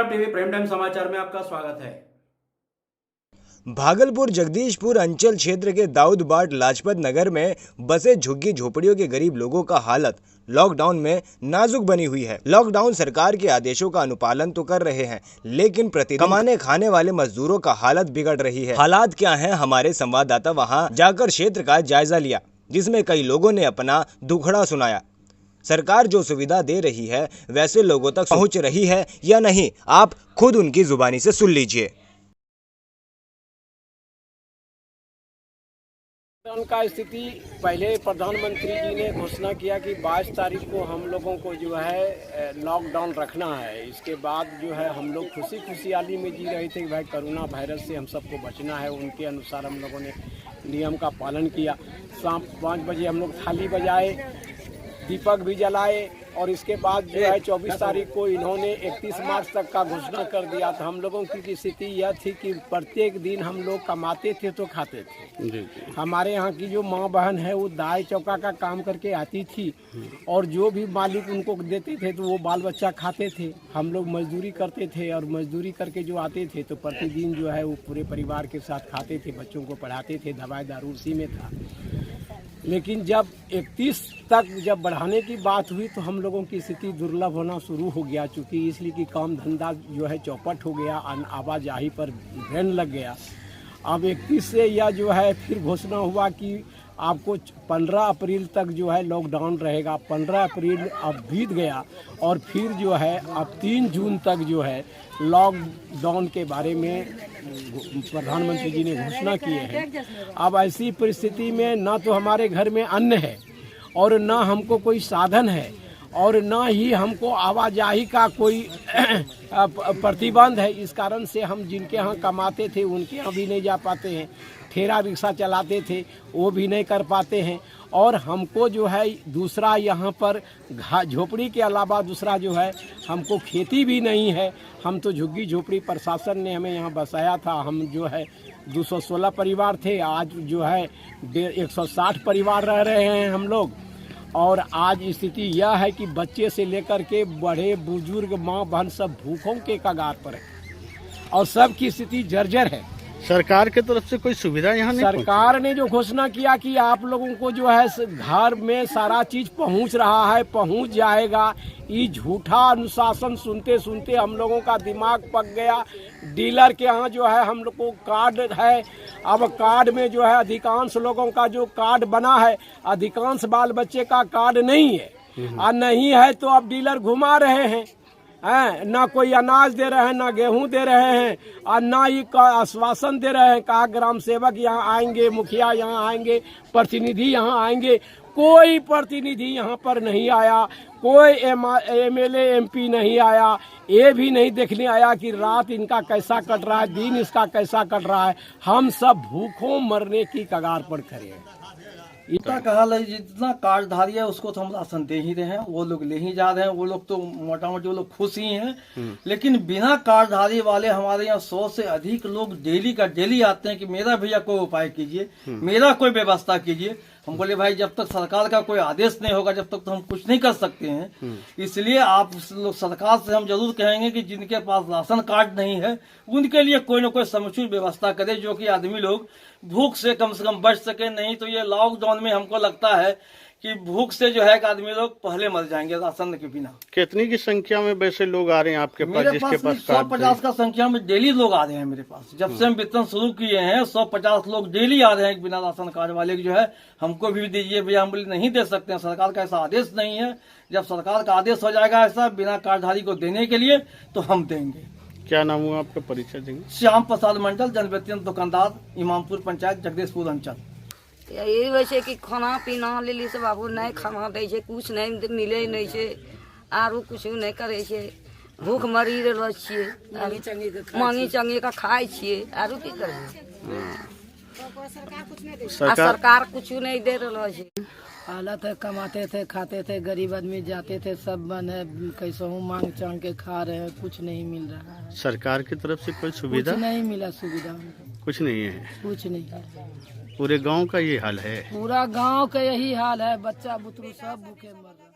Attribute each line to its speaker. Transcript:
Speaker 1: Punjab TV prime time समाचार में आपका स्वागत है।
Speaker 2: भागलपुर जगदीशपुर अंचल क्षेत्र के दाऊद बाट लाजपत नगर में बसे झुग्गी झोपड़ियों के गरीब लोगों का हालत लॉकडाउन में नाजुक बनी हुई है। लॉकडाउन सरकार के आदेशों का अनुपालन तो कर रहे हैं, लेकिन प्रतिदिन कमाने खाने वाले मजदूरों का हालत बिगड़ रही है। हालात क्या हैं, हमारे संवाददाता वहां जाकर क्षेत्र का जायजा लिया, जिसमें कई लोगों ने अपना दुखड़ा सुनाया। सरकार जो सुविधा दे रही है वैसे लोगों तक पहुंच रही है या नहीं, आप खुद उनकी जुबानी से सुन लीजिए।
Speaker 3: का स्थिति पहले प्रधानमंत्री जी ने घोषणा किया कि 22 तारीख को हम लोगों को जो है लॉकडाउन रखना है। इसके बाद जो है हम लोग खुशहाली में जी रहे थे कि भाई कोरोना वायरस से हम सबको बचना है। उनके अनुसार हम लोगों ने नियम का पालन किया। शाम 5 बजे हम लोग थाली बजाए, दीपक भी जलाए और इसके बाद जो है 24 तारीख को इन्होंने 31 मार्च तक का घोषणा कर दिया था। हम लोगों की स्थिति यह थी कि प्रत्येक दिन हम लोग कमाते थे तो खाते थे। हमारे यहाँ की जो माँ बहन है वो दाई चौका का काम करके आती थी और जो भी मालिक उनको देते थे तो वो बाल बच्चा खाते थे। हम लोग मजदूरी करते थे और मजदूरी करके जो आते थे तो प्रतिदिन जो है वो पूरे परिवार के साथ खाते थे, बच्चों को पढ़ाते थे, दवाई दारू उसी में था। लेकिन जब 31 तक जब बढ़ाने की बात हुई तो हम लोगों की स्थिति दुर्लभ होना शुरू हो गया, चूँकि इसलिए कि काम धंधा जो है चौपट हो गया, आवाजाही पर बैन लग गया। अब 31 से यह जो है फिर घोषणा हुआ कि आपको 15 अप्रैल तक जो है लॉकडाउन रहेगा। 15 अप्रैल अब बीत गया और फिर जो है अब 3 जून तक जो है लॉकडाउन के बारे में प्रधानमंत्री जी ने घोषणा किए हैं। अब ऐसी परिस्थिति में ना तो हमारे घर में अन्न है और ना हमको कोई साधन है और ना ही हमको आवाजाही का कोई प्रतिबंध है। इस कारण से हम जिनके यहाँ कमाते थे उनके यहाँ भी नहीं जा पाते हैं। ठेला रिक्शा चलाते थे वो भी नहीं कर पाते हैं और हमको जो है दूसरा यहाँ पर झोपड़ी के अलावा दूसरा जो है हमको खेती भी नहीं है। हम तो झुग्गी झोपड़ी प्रशासन ने हमें यहाँ बसाया था। हम जो है 216 परिवार थे, आज जो है 160 परिवार रह रहे हैं हम लोग। और आज स्थिति यह है कि बच्चे से लेकर के बड़े बुजुर्ग माँ बहन सब भूखों के कगार पर है और सबकी स्थिति जर्जर है।
Speaker 4: सरकार की तरफ से कोई सुविधा यहाँ नहीं?
Speaker 3: सरकार ने जो घोषणा किया कि आप लोगों को जो है घर में सारा चीज पहुंच रहा है, पहुंच जाएगा, ये झूठा अनुशासन सुनते सुनते हम लोगों का दिमाग पक गया। डीलर के यहाँ जो है हम लोग को कार्ड है, अब कार्ड में जो है अधिकांश लोगों का जो कार्ड बना है, अधिकांश बाल बच्चे का कार्ड नहीं है और नहीं है तो अब डीलर घुमा रहे हैं। ना कोई अनाज दे रहे हैं, ना गेहूं दे रहे हैं और ना ही आश्वासन दे रहे हैं। कहा ग्राम सेवक यहाँ आएंगे, मुखिया यहाँ आएंगे, प्रतिनिधि यहाँ आएंगे। कोई प्रतिनिधि यहाँ पर नहीं आया, कोई MLA MP नहीं आया। ये भी नहीं देखने आया कि रात इनका कैसा कट रहा है, दिन इसका कैसा कट रहा है। हम सब भूखों मरने की कगार पर खड़े हैं।
Speaker 5: इतना कहा जितना कार्डधारी है उसको तो हम राशन दे ही रहे हैं, वो लोग ले ही जा रहे हैं। वो लोग तो मोटा मोटी वो लोग खुश ही हैं। लेकिन बिना कार्डधारी वाले हमारे यहाँ 100 से अधिक लोग डेली का डेली आते हैं कि मेरा भैया कोई उपाय कीजिए, मेरा कोई व्यवस्था कीजिए। हम बोले भाई जब तक सरकार का कोई आदेश नहीं होगा जब तक तो हम कुछ नहीं कर सकते हैं। इसलिए आप लोग सरकार से हम जरूर कहेंगे कि जिनके पास राशन कार्ड नहीं है उनके लिए कोई न कोई समुचित व्यवस्था करे, जो कि आदमी लोग भूख से कम बच सके। नहीं तो ये लॉकडाउन में हमको लगता है कि भूख से जो है कि आदमी लोग पहले मर जाएंगे राशन के बिना।
Speaker 4: कितनी की संख्या में वैसे लोग आ रहे हैं आपके पास जिसके पास
Speaker 5: 150 का संख्या में डेली लोग आ रहे हैं मेरे पास। जब से हम वितरण शुरू किए हैं 150 लोग डेली आ रहे हैं बिना राशन कार्ड वाले जो है हमको भी दीजिए भैया। हम बोले नहीं दे सकते हैं, सरकार का ऐसा आदेश नहीं है। जब सरकार का आदेश हो जाएगा ऐसा बिना कार्डधारी को देने के लिए तो हम देंगे।
Speaker 4: क्या नाम हुआ आपका, परिचय देंगे?
Speaker 5: श्याम प्रसाद मंडल, जनवितरण दुकानदार, इमामपुर पंचायत, जगदीशपुर अंचल।
Speaker 6: यही वैसे कि खाना पीना लेली से बाबू नहीं खाना दे छे, कुछ नहीं मिले नहीं छे, आरो कुछ नहीं करे छे। भूख मरी रह छिए, मांगी चंगी का खाए छिए, आरो की करबे। सरकार कुछ नहीं दे रहा है।
Speaker 7: हालत है, कमाते थे खाते थे, गरीब आदमी जाते थे, सब बंद है। कैसे हूँ मांग चांग के खा रहे हैं, कुछ नहीं मिल रहा है।
Speaker 4: सरकार की तरफ से कोई सुविधा
Speaker 7: कुछ नहीं मिला, सुविधा
Speaker 4: कुछ नहीं है,
Speaker 7: कुछ नहीं है।
Speaker 4: पूरे गांव का ये हाल है,
Speaker 7: पूरा गांव का यही हाल है। बच्चा बुतरू सब भूखे मर रहे हैं।